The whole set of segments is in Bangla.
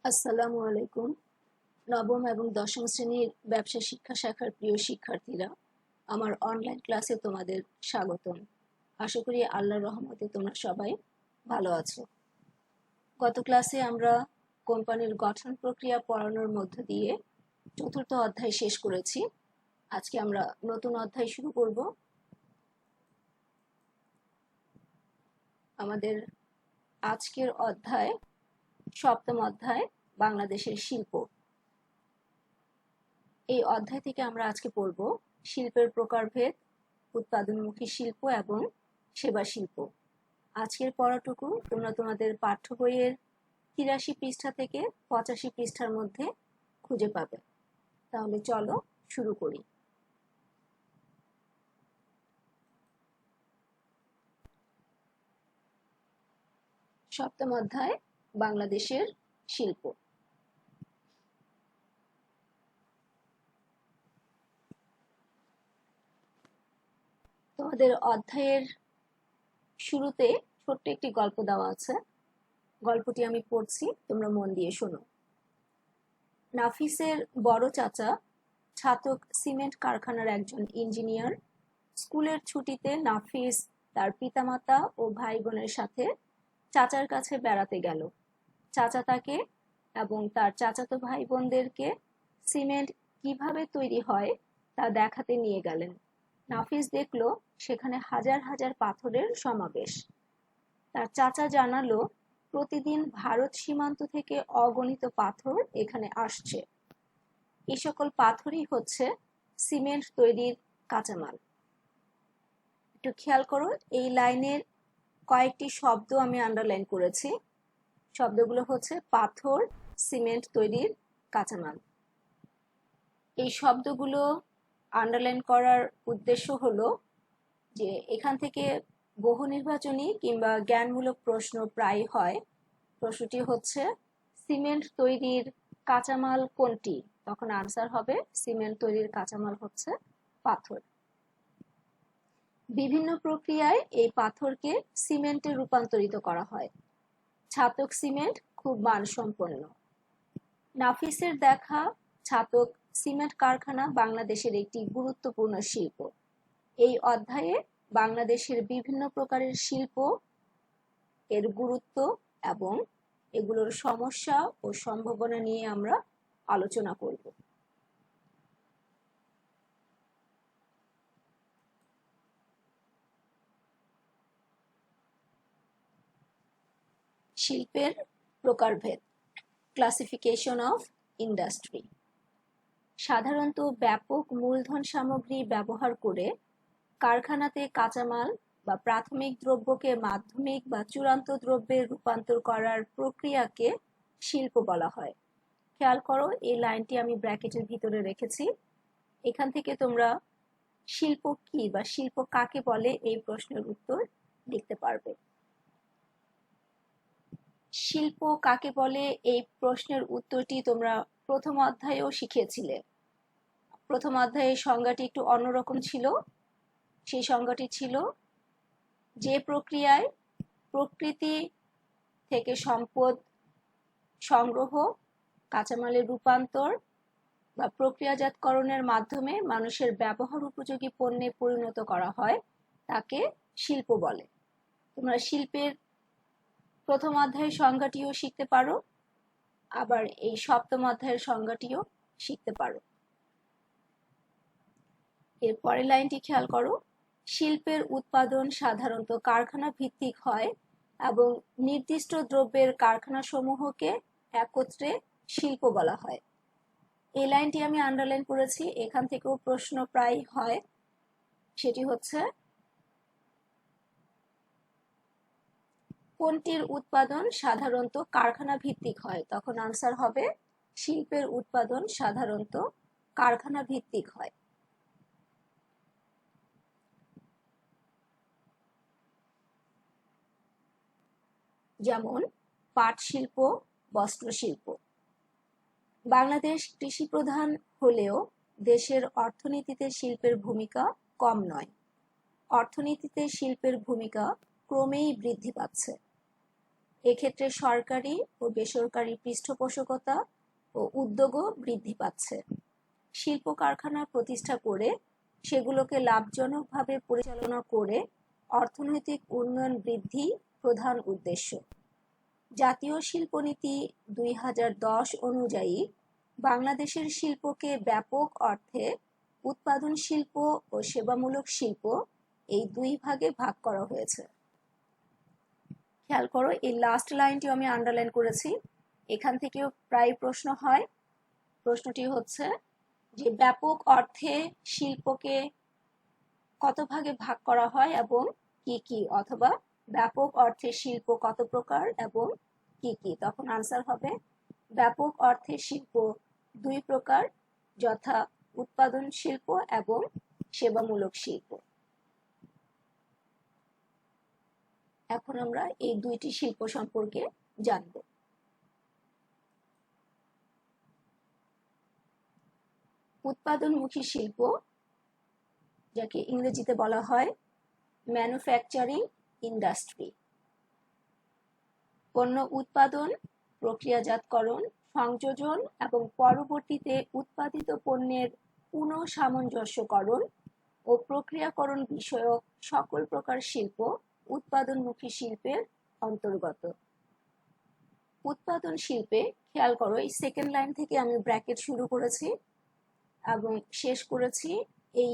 আসসালামু আলাইকুম। নবম এবং দশম শ্রেণীর ব্যবসা শিক্ষা শাখার প্রিয় শিক্ষার্থীরা, আমার অনলাইন ক্লাসে তোমাদের স্বাগতম। আশা করি আল্লাহর রহমতে তোমরা সবাই ভালো আছো। গত ক্লাসে আমরা কোম্পানির গঠন প্রক্রিয়া পড়ানোর মধ্য দিয়ে চতুর্থ অধ্যায় শেষ করেছি। আজকে আমরা নতুন অধ্যায় শুরু করব। আমাদের আজকের অধ্যায় সপ্তম অধ্যায়, বাংলাদেশের শিল্প। এই অধ্যায় থেকে আমরা আজকে পড়ব শিল্পের প্রকারভেদ, উৎপাদনমুখী শিল্প এবং সেবা শিল্প। আজকের পড়াটুকু তোমরা তোমাদের পাঠ্য বইয়ের ৮৩ পৃষ্ঠা থেকে ৮৫ পৃষ্ঠার মধ্যে খুঁজে পাবে। তাহলে চলো শুরু করি। সপ্তম অধ্যায়, বাংলাদেশের শিল্প। তোমাদের অধ্যায়ের শুরুতে ছোট্ট একটি গল্প দেওয়া আছে। গল্পটি আমি পড়ছি, তোমরা মন দিয়ে শোনো। নাফিসের বড় চাচা ছাতক সিমেন্ট কারখানার একজন ইঞ্জিনিয়ার। স্কুলের ছুটিতে নাফিস তার পিতামাতা ও ভাই বোনের সাথে চাচার কাছে বেড়াতে গেল। চাচা তাকে এবং তার চাচাতো ভাই বোনদেরকে সিমেন্ট কিভাবে তৈরি হয় তা দেখাতে নিয়ে গেলেন। নাফিস দেখল সেখানে হাজার হাজার পাথরের সমাবেশ। তার চাচা জানালো, প্রতিদিন ভারত সীমান্ত থেকে অগণিত পাথর এখানে আসছে। এই সকল পাথরই হচ্ছে সিমেন্ট তৈরির কাঁচামাল। একটু খেয়াল করো, এই লাইনের কয়েকটি শব্দ আমি আন্ডারলাইন করেছি। শব্দগুলো হচ্ছে পাথর, সিমেন্ট তৈরির কাঁচামাল। এই শব্দগুলো আন্ডারলাইন করার উদ্দেশ্য হলো যে এখান থেকে বহু নির্বাচনী কিংবা জ্ঞানমূলক প্রশ্ন প্রায় হয়। প্রশ্নটি হচ্ছে, সিমেন্ট তৈরির কাঁচামাল কোনটি? তখন আনসার হবে সিমেন্ট তৈরির কাঁচামাল হচ্ছে পাথর। বিভিন্ন প্রক্রিয়ায় এই পাথরকে সিমেন্টে রূপান্তরিত করা হয়। ছাতক সিমেন্ট খুব মানসম্পন্ন। নাফিসের দেখা ছাতক সিমেন্ট কারখানা বাংলাদেশের একটি গুরুত্বপূর্ণ শিল্প। এই অধ্যায়ে বাংলাদেশের বিভিন্ন প্রকারের শিল্প, এর গুরুত্ব এবং এগুলোর সমস্যা ও সম্ভাবনা নিয়ে আমরা আলোচনা করব। শিল্পের প্রকারভেদ, ক্লাসিফিকেশন অফ ইন্ডাস্ট্রি। সাধারণত ব্যাপক মূলধন সামগ্রী ব্যবহার করে কারখানাতে কাঁচামাল বা প্রাথমিক দ্রব্যকে মাধ্যমিক বা চূড়ান্ত দ্রব্যে রূপান্তর করার প্রক্রিয়াকে শিল্প বলা হয়। খেয়াল করো, এই লাইনটি আমি ব্র্যাকেটের ভিতরে রেখেছি। এখান থেকে তোমরা শিল্প কি বা শিল্প কাকে বলে এই প্রশ্নের উত্তর লিখতে পারবে। শিল্প কাকে বলে এই প্রশ্নের উত্তরটি তোমরা প্রথম অধ্যায়েও শিখেছিলে। প্রথম অধ্যায়ের সংজ্ঞাটি একটু অন্যরকম ছিল। সেই সংজ্ঞাটি ছিল, যে প্রক্রিয়ায় প্রকৃতি থেকে সম্পদ সংগ্রহ, কাঁচামালের রূপান্তর বা প্রক্রিয়াজাতকরণের মাধ্যমে মানুষের ব্যবহার উপযোগী পণ্যে পরিণত করা হয়, তাকে শিল্প বলে। তোমরা শিল্পের প্রথম অধ্যায়ের সংজ্ঞাটিও শিখতে পারো, আবার এই সপ্তম অধ্যায়ের সংজ্ঞাটিও শিখতে পারো। এর পরের লাইনটি খেয়াল করো, শিল্পের উৎপাদন সাধারণত কারখানা ভিত্তিক হয় এবং নির্দিষ্ট দ্রব্যের কারখানাসমূহকে একত্রে শিল্প বলা হয়। এই লাইনটি আমি আন্ডারলাইন করেছি, এখান থেকেও প্রশ্ন প্রায় হয়। সেটি হচ্ছে, কোনটির উৎপাদন সাধারণত কারখানা ভিত্তিক হয়? তখন আনসার হবে শিল্পের উৎপাদন সাধারণত কারখানা ভিত্তিক হয়। যেমন পাট শিল্প, বস্ত্র শিল্প। বাংলাদেশ কৃষি প্রধান হলেও দেশের অর্থনীতিতে শিল্পের ভূমিকা কম নয়। অর্থনীতিতে শিল্পের ভূমিকা ক্রমেই বৃদ্ধি পাচ্ছে। এক্ষেত্রে সরকারি ও বেসরকারি পৃষ্ঠপোষকতা ও উদ্যোগও বৃদ্ধি পাচ্ছে। শিল্প কারখানা প্রতিষ্ঠা করে সেগুলোকে লাভজনকভাবে পরিচালনা করে অর্থনৈতিক উন্নয়ন বৃদ্ধি প্রধান উদ্দেশ্য। জাতীয় শিল্পনীতি 2010 অনুযায়ী বাংলাদেশের শিল্পকে ব্যাপক অর্থে উৎপাদন শিল্প ও সেবামূলক শিল্প এই দুই ভাগে ভাগ করা হয়েছে। খেয়াল করো, এই লাস্ট লাইনটি আমি আন্ডারলাইন করেছি, এখান থেকেও প্রায় প্রশ্ন হয়। প্রশ্নটি হচ্ছে যে ব্যাপক অর্থে শিল্পকে কত ভাগে ভাগ করা হয় এবং কি কি, অথবা ব্যাপক অর্থে শিল্প কত প্রকার এবং কি কি। তখন আনসার হবে ব্যাপক অর্থে শিল্প দুই প্রকার, যথা উৎপাদন শিল্প এবং সেবামূলক শিল্প। এখন আমরা এই দুইটি শিল্প সম্পর্কে জানব। উৎপাদনমুখী শিল্প, যাকে ইংরেজিতে বলা হয় ম্যানুফ্যাকচারিং ইন্ডাস্ট্রি। পণ্য উৎপাদন, প্রক্রিয়াজাতকরণ, সংযোজন এবং পরবর্তীতে উৎপাদিত পণ্যের পুনঃসামঞ্জস্যকরণ ও প্রক্রিয়াকরণ বিষয়ক সকল প্রকার শিল্প উৎপাদনমুখী শিল্পের অন্তর্গত। উৎপাদন শিল্পে খেয়াল করো, এই সেকেন্ড লাইন থেকে আমি ব্র্যাকেট শুরু করেছি এবং শেষ করেছি এই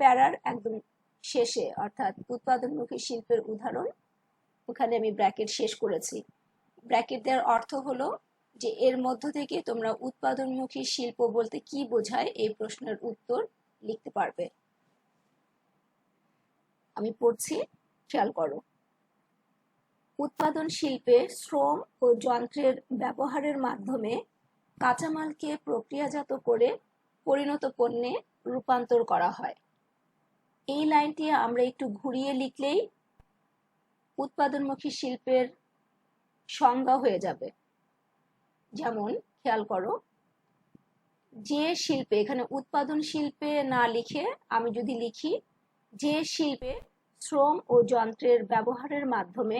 প্যারার একদম শেষে, অর্থাৎ উৎপাদনমুখী শিল্পের উদাহরণ, ওখানে আমি ব্র্যাকেট শেষ করেছি। ব্র্যাকেট দেওয়ার অর্থ হলো যে এর মধ্য থেকে তোমরা উৎপাদনমুখী শিল্প বলতে কি বোঝায় এই প্রশ্নের উত্তর লিখতে পারবে। আমি পড়ছি, খেয়াল করো। উৎপাদন শিল্পে শ্রম ও যন্ত্রের ব্যবহারের মাধ্যমে কাঁচামালকে প্রক্রিয়াজাত করে পরিণত পণ্যে রূপান্তর করা হয়। এই লাইনটি আমরা একটু ঘুরিয়ে লিখলেই উৎপাদনমুখী শিল্পের সংজ্ঞা হয়ে যাবে। যেমন খেয়াল করো, যে শিল্পে, এখানে উৎপাদন শিল্পে না লিখে আমি যদি লিখি যে শিল্পে শ্রম ও যন্ত্রের ব্যবহারের মাধ্যমে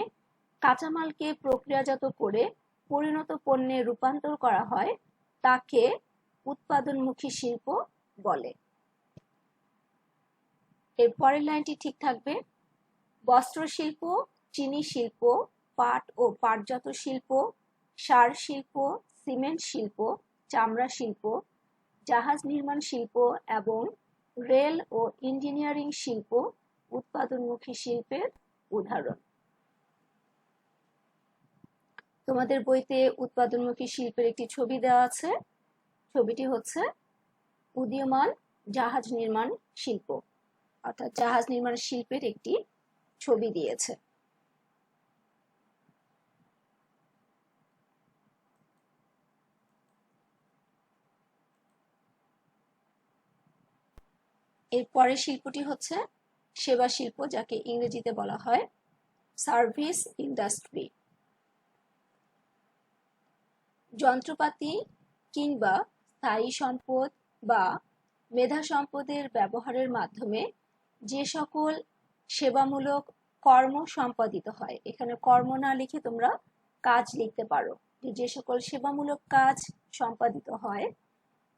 কাঁচামালকে প্রক্রিয়াজাত করে পরিণত পণ্যে রূপান্তর করা হয়, তাকে উৎপাদনমুখী শিল্প বলে। এর পরের লাইনটি ঠিক থাকবে। বস্ত্র শিল্প, চিনি শিল্প, পাট ও পাটজাত শিল্প, সার শিল্প, সিমেন্ট শিল্প, চামড়া শিল্প, জাহাজ নির্মাণ শিল্প এবং রেল ও ইঞ্জিনিয়ারিং শিল্প উৎপাদনমুখী শিল্পের উদাহরণ। তোমাদের বইতে উৎপাদনমুখী শিল্পের একটি ছবি দেওয়া আছে। ছবিটি হচ্ছে উদীয়মান জাহাজ নির্মাণ শিল্প, অর্থাৎ জাহাজ নির্মাণ শিল্পের একটি ছবি দিয়েছে। এর পরের শিল্পটি হচ্ছে সেবা শিল্প, যাকে ইংরেজিতে বলা হয় সার্ভিস ইন্ডাস্ট্রি। যন্ত্রপাতি কিংবা স্থায়ী সম্পদ বা মেধা সম্পদের ব্যবহারের মাধ্যমে যে সকল সেবামূলক কর্ম সম্পাদিত হয়, এখানে কর্ম না লিখে তোমরা কাজ লিখতে পারো, যে সকল সেবামূলক কাজ সম্পাদিত হয়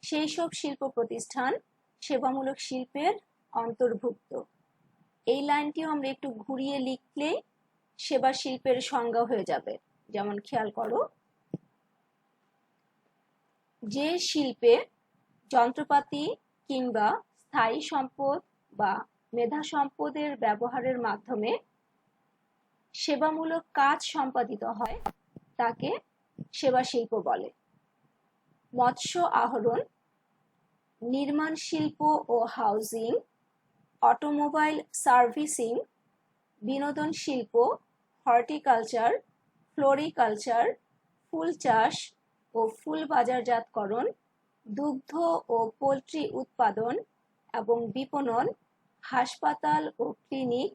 সেই সব শিল্প প্রতিষ্ঠান সেবামূলক শিল্পের অন্তর্ভুক্ত। এই লাইনটিও আমরা একটু ঘুরিয়ে লিখলে সেবা শিল্পের সংজ্ঞা হয়ে যাবে। যেমন খেয়াল করো, যে শিল্পে যন্ত্রপাতি কিংবা স্থায়ী সম্পদ বা মেধা সম্পদের ব্যবহারের মাধ্যমে সেবামূলক কাজ সম্পাদিত হয় তাকে সেবা শিল্প বলে। মৎস্য আহরণ, নির্মাণ শিল্প ও হাউজিং, অটোমোবাইল সার্ভিসিং, বিনোদন শিল্প, হর্টিকালচার, ফ্লোরিকালচার, ফুল চাষ ও ফুল বাজারজাতকরণ, দুগ্ধ ও পোল্ট্রি উৎপাদন এবং বিপণন, হাসপাতাল ও ক্লিনিক,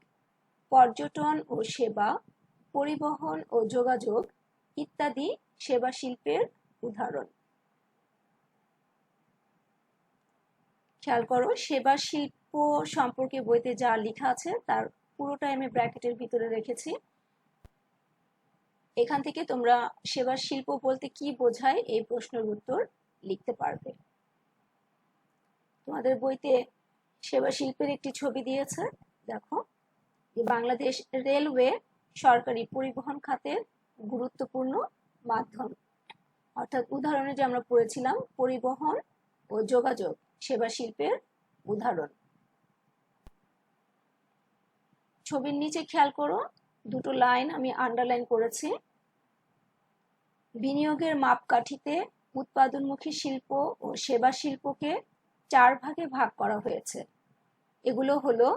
পর্যটন ও সেবা, পরিবহন ও যোগাযোগ ইত্যাদি সেবা শিল্পের উদাহরণ। খেয়াল করো, সেবা শিল্প সম্পর্কে বইতে যা লেখা আছে তার পুরোটাই আমি ব্র্যাকেটের ভিতরে রেখেছি। এখান থেকে তোমরা সেবা শিল্প বলতে কি বোঝায় এই প্রশ্নের উত্তর লিখতে পারবে। তোমাদের বইতে সেবা শিল্পের একটি ছবি দিয়েছে, দেখো যে বাংলাদেশ রেলওয়ে সরকারি পরিবহন খাতের গুরুত্বপূর্ণ মাধ্যম। অর্থাৎ উদাহরণে যে আমরা পড়েছিলাম পরিবহন ও যোগাযোগ সেবা শিল্পের উদাহরণ। ছবির নিচে খেয়াল করো, দুটো লাইন আমি আন্ডারলাইন করেছি। বিনিয়োগের মাপকাঠিতে উৎপাদনমুখী শিল্প ও সেবা শিল্পকে 4 ভাগে ভাগ করা হয়েছে। এগুলো হলো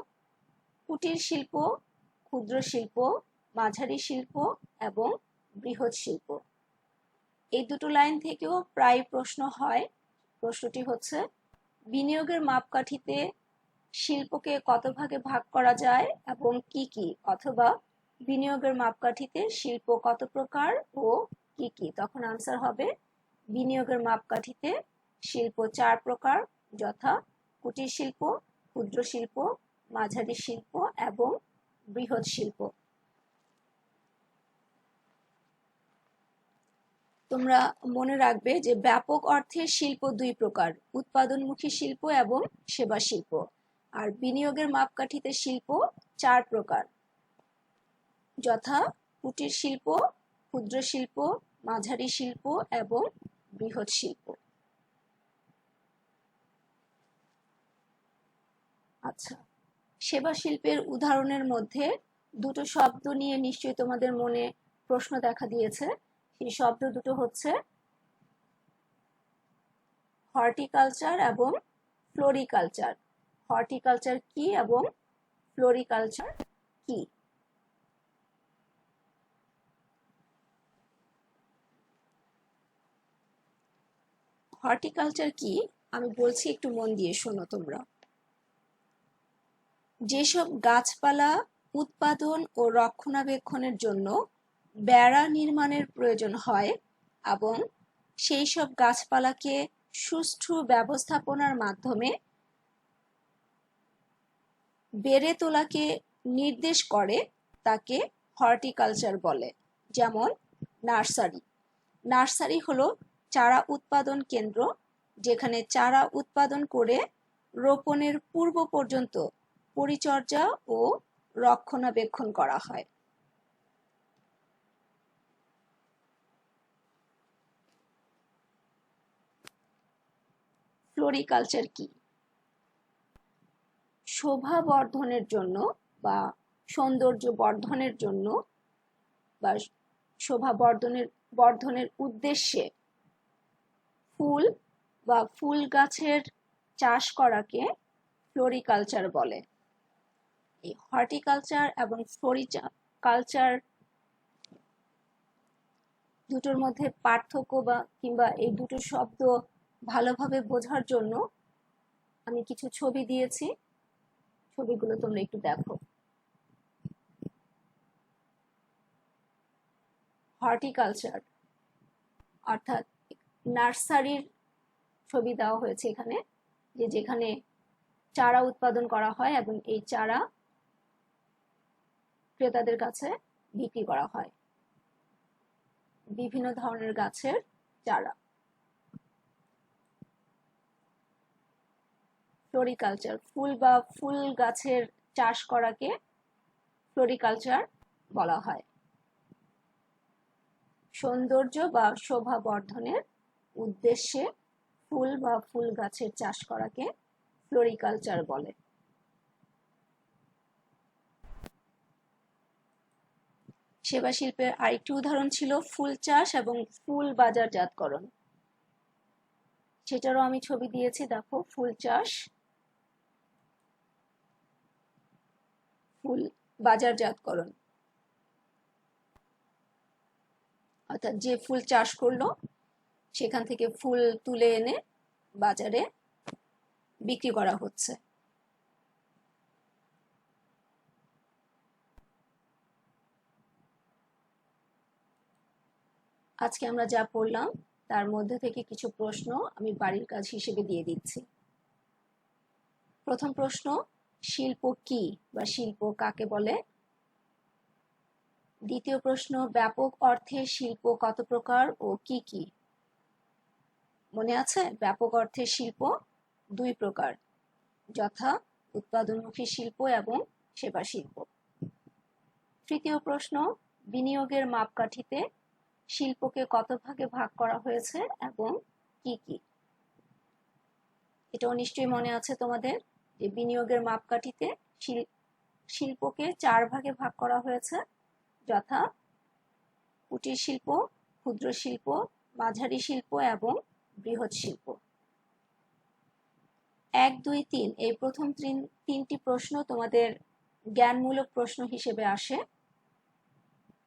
কুটির শিল্প, ক্ষুদ্র শিল্প, মাঝারি শিল্প এবং বৃহৎ শিল্প। এই দুটো লাইন থেকেও প্রায় প্রশ্ন হয়। প্রশ্নটি হচ্ছে, বিনিয়োগের মাপকাঠিতে শিল্পকে কত ভাগে ভাগ করা যায় এবং কি কি, অথবা বিনিয়োগের মাপকাঠিতে শিল্প কত প্রকার ও কি কি। তখন আনসার হবে বিনিয়োগের মাপকাঠিতে শিল্প 4 প্রকার, যথা কুটির শিল্প, ক্ষুদ্র শিল্প, মাঝারি শিল্প এবং বৃহৎ শিল্প। তোমরা মনে রাখবে যে ব্যাপক অর্থে শিল্প 2 প্রকার, উৎপাদনমুখী শিল্প এবং সেবা শিল্প। আর বিনিয়োগের মাপকাঠিতে শিল্প 4 প্রকার, যথা কুটির শিল্প, ক্ষুদ্র শিল্প, মাঝারি শিল্প এবং বৃহৎ শিল্প। আচ্ছা, সেবা শিল্পের উদাহরণের মধ্যে দুটো শব্দ নিয়ে নিশ্চয়ই তোমাদের মনে প্রশ্ন দেখা দিয়েছে। সেই শব্দ দুটো হচ্ছে হর্টিকালচার এবং ফ্লোরিকালচার। হর্টিকালচার কি এবং ফ্লোরিকালচার কি? হর্টিকালচার কি আমি বলছি, একটু মন দিয়ে শোনো তোমরা। যেসব গাছপালা উৎপাদন ও রক্ষণাবেক্ষণের জন্য বেড়া নির্মাণের প্রয়োজন হয় এবং সেই সব গাছপালাকে সুষ্ঠু ব্যবস্থাপনার মাধ্যমে বেড়ে তোলাকে নির্দেশ করে তাকে হর্টিকালচার বলে। যেমন নার্সারি। নার্সারি হলো চারা উৎপাদন কেন্দ্র, যেখানে চারা উৎপাদন করে রোপণের পূর্ব পর্যন্ত পরিচর্যা ও রক্ষণাবেক্ষণ করা হয়। ফ্লোরিকালচার কি? শোভা বর্ধনের জন্য বা সৌন্দর্য বর্ধনের জন্য বা শোভা বর্ধনের উদ্দেশ্যে ফুল বা ফুল গাছের চাষ করাকে ফ্লোরিকালচার বলে। এই হর্টিকালচার এবং ফ্লোরিকালচার দুটোর মধ্যে পার্থক্য বা কিংবা এই দুটো শব্দ ভালোভাবে বোঝার জন্য আমি কিছু ছবি দিয়েছি, ছবিগুলো তোমরা একটু দেখো। হর্টিকালচার অর্থাৎ নার্সারির ছবি দেওয়া হয়েছে এখানে, যেখানে চারা উৎপাদন করা হয় এবং এই চারা ক্রেতাদের কাছে বিক্রি করা হয়, বিভিন্ন ধরনের গাছের চারা। ফ্লোরিকালচার ফুল বা ফুল গাছের চাষ করাকে ফ্লোরিকালচার বলা হয়। সৌন্দর্য বা শোভা বর্ধনের উদ্দেশ্যে ফুল বা ফুল গাছের চাষ করাকে ফ্লোরিকালচার বলে। সেবা শিল্পের আরেকটি উদাহরণ ছিল ফুল চাষ এবং ফুল বাজারজাতকরণ। সেটারও আমি ছবি দিয়েছি, দেখো ফুল চাষ, ফুল বাজারজাতকরণ। অর্থাৎ যে ফুল চাষ করলো সেখান থেকে ফুল তুলে এনে বাজারে বিক্রি করা হচ্ছে। আজকে আমরা যা পড়লাম তার মধ্যে থেকে কিছু প্রশ্ন আমি বাড়ির কাজ হিসেবে দিয়ে দিচ্ছি। প্রথম প্রশ্ন, শিল্প কি বা শিল্প কাকে বলে? দ্বিতীয় প্রশ্ন, ব্যাপক অর্থে শিল্প কত প্রকার ও কি কি? মনে আছে? ব্যাপক অর্থে শিল্প 2 প্রকার, যথা উৎপাদনমুখী শিল্প এবং সেবা শিল্প। তৃতীয় প্রশ্ন, বিনিয়োগের মাপকাঠিতে শিল্পকে কত ভাগে ভাগ করা হয়েছে এবং কি কি? এটাও নিশ্চয়ই মনে আছে তোমাদের যে বিনিয়োগের মাপকাঠিতে শিল্পকে 4 ভাগে ভাগ করা হয়েছে, যথা কুটির শিল্প, ক্ষুদ্র শিল্প, মাঝারি শিল্প এবং বৃহৎ শিল্প। 1, 2, 3 এই প্রথম তিনটি প্রশ্ন তোমাদের জ্ঞানমূলক প্রশ্ন হিসেবে আসে,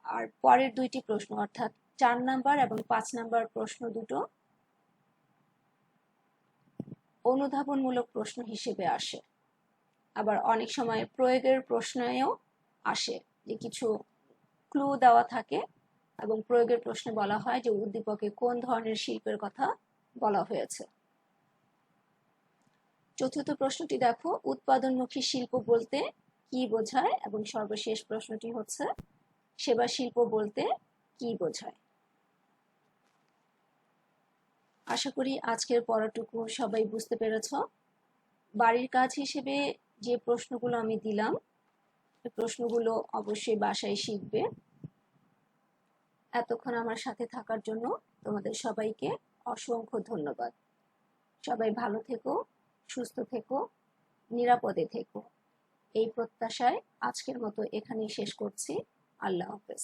আর পরের 2টি প্রশ্ন অর্থাৎ 4 নাম্বার এবং 5 নাম্বার প্রশ্ন দুটো অনুধাবনমূলক প্রশ্ন হিসেবে আসে। আবার অনেক সময় প্রয়োগের প্রশ্নেও আসে, যে কিছু ক্লু দেওয়া থাকে এবং প্রয়োগের প্রশ্নে বলা হয় যে উদ্দীপকে কোন ধরনের শিল্পের কথা বলা হয়েছে। চতুর্থ প্রশ্নটি দেখো, উৎপাদনমুখী শিল্প বলতে কি বোঝায়? এবং সর্বশেষ প্রশ্নটি হচ্ছে সেবা শিল্প বলতে কি বোঝায়? আশা করি আজকের পড়াটুকু সবাই বুঝতে পেরেছ। বাড়ির কাজ হিসেবে যে প্রশ্নগুলো আমি দিলাম, এই প্রশ্নগুলো অবশ্যই বাসায় শিখবে। এতক্ষণ আমার সাথে থাকার জন্য তোমাদের সবাইকে অসংখ্য ধন্যবাদ। সবাই ভালো থেকো, সুস্থ থেকো, নিরাপদে থেকো, এই প্রত্যাশায় আজকের মতো এখানেই শেষ করছি। আল্লাহ হাফেজ।